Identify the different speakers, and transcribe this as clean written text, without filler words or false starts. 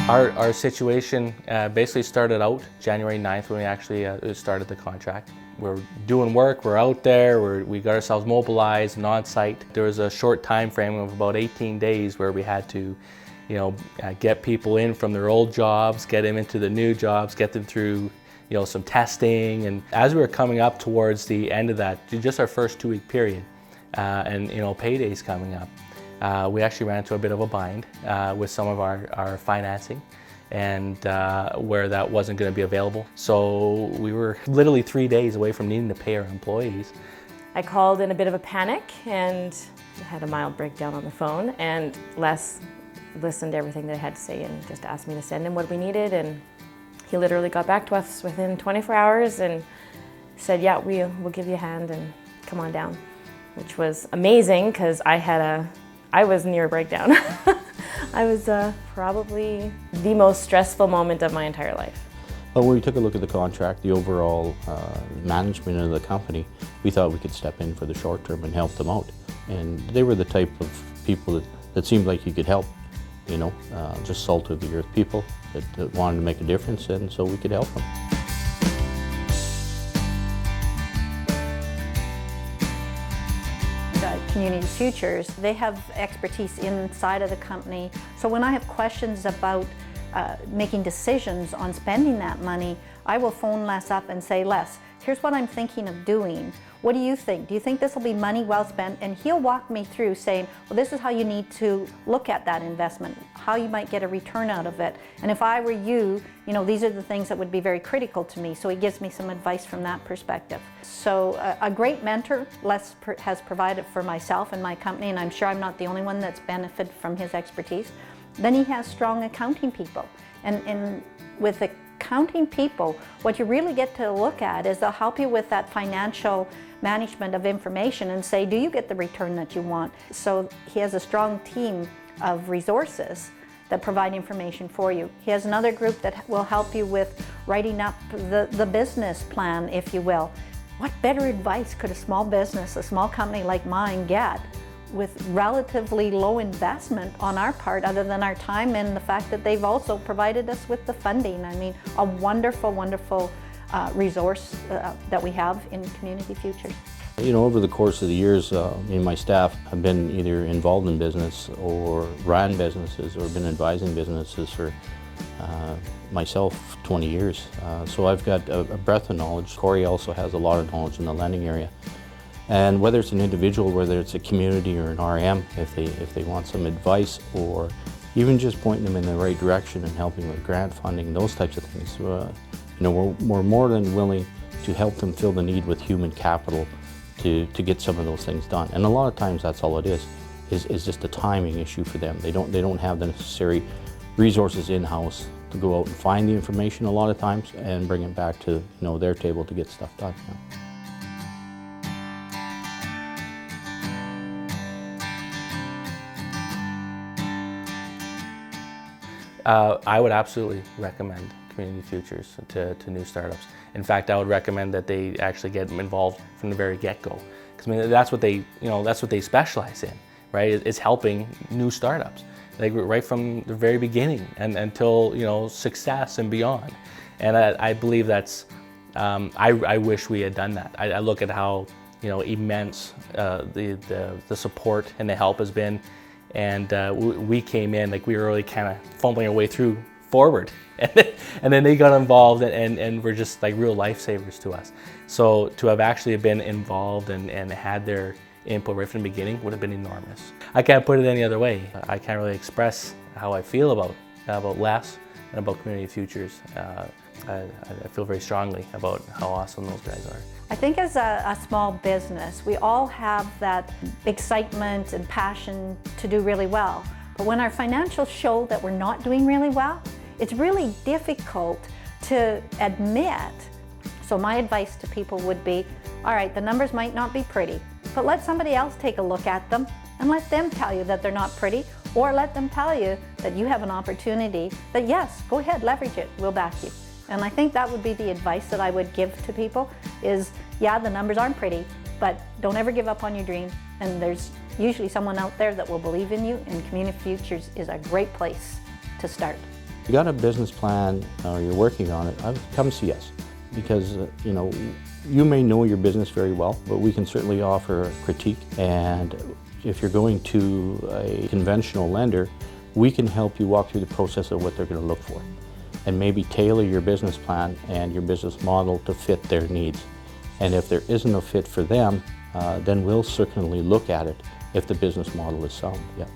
Speaker 1: Our situation basically started out January 9th when we actually started the contract. We're doing work, we're out there, we got ourselves mobilized and on site. There was a short time frame of about 18 days where we had to, get people in from their old jobs, get them into the new jobs, get them through, some testing. And as we were coming up towards the end of that, just our first 2-week period, and payday's coming up. We actually ran into a bit of a bind with some of our financing and where that wasn't going to be available. So we were literally 3 days away from needing to pay our employees.
Speaker 2: I called in a bit of a panic and had a mild breakdown on the phone, and Les listened to everything that I had to say and just asked me to send him what we needed, and he literally got back to us within 24 hours and said, yeah, we'll give you a hand and come on down, which was amazing because I was near a breakdown. I was probably the most stressful moment of my entire life.
Speaker 3: But when we took a look at the contract, the overall management of the company, we thought we could step in for the short term and help them out. And they were the type of people that seemed like you could help, just salt of the earth people that wanted to make a difference, and so we could help them.
Speaker 4: Community Futures, they have expertise inside of the company. So when I have questions about making decisions on spending that money, I will phone Les up and say, Les, here's what I'm thinking of doing. What do you think? Do you think this will be money well spent? And he'll walk me through saying, well, this is how you need to look at that investment, how you might get a return out of it. And if I were you, these are the things that would be very critical to me. So he gives me some advice from that perspective. So a great mentor Les has provided for myself and my company, and I'm sure I'm not the only one that's benefited from his expertise. Then he has strong accounting people. And with accounting people, what you really get to look at is they'll help you with that financial management of information and say, do you get the return that you want? So he has a strong team of resources that provide information for you. He has another group that will help you with writing up the business plan, if you will. What better advice could a small business, a small company like mine get with relatively low investment on our part other than our time and the fact that they've also provided us with the funding. I mean, a wonderful, wonderful resource that we have in Community Futures.
Speaker 3: Over the course of the years, my staff have been either involved in business or ran businesses or been advising businesses for myself 20 years. So I've got a breadth of knowledge. Corey also has a lot of knowledge in the lending area. And whether it's an individual, whether it's a community or an RM, if they want some advice or even just pointing them in the right direction and helping with grant funding, those types of things, we're more than willing to help them fill the need with human capital to get some of those things done. And a lot of times that's all it is just a timing issue for them. They don't have the necessary resources in-house to go out and find the information a lot of times and bring it back to their table to get stuff done.
Speaker 1: I would absolutely recommend Community Futures to new startups. In fact, I would recommend that they actually get involved from the very get-go, because that's what they specialize in, right? It's helping new startups, like right from the very beginning and until success and beyond. And I believe that's I wish we had done that. I look at how immense the support and the help has been. And we came in, like we were really kind of fumbling our way forward. And then they got involved and were just like real lifesavers to us. So to have actually been involved and had their input right from the beginning would have been enormous. I can't put it any other way. I can't really express how I feel about Les and about Community Futures. I feel very strongly about how awesome those guys are.
Speaker 4: I think as a small business, we all have that excitement and passion to do really well. But when our financials show that we're not doing really well, it's really difficult to admit. So my advice to people would be, all right, the numbers might not be pretty, but let somebody else take a look at them and let them tell you that they're not pretty, or let them tell you that you have an opportunity that yes, go ahead, leverage it, we'll back you. And I think that would be the advice that I would give to people is, yeah, the numbers aren't pretty, but don't ever give up on your dream. And there's usually someone out there that will believe in you, and Community Futures is a great place to start.
Speaker 3: you got a business plan or you're working on it, come see us. Because, you know, you may know your business very well, but we can certainly offer a critique. And if you're going to a conventional lender, we can help you walk through the process of what they're going to look for and maybe tailor your business plan and your business model to fit their needs. And if there isn't a fit for them, then we'll certainly look at it if the business model is sound. Yeah.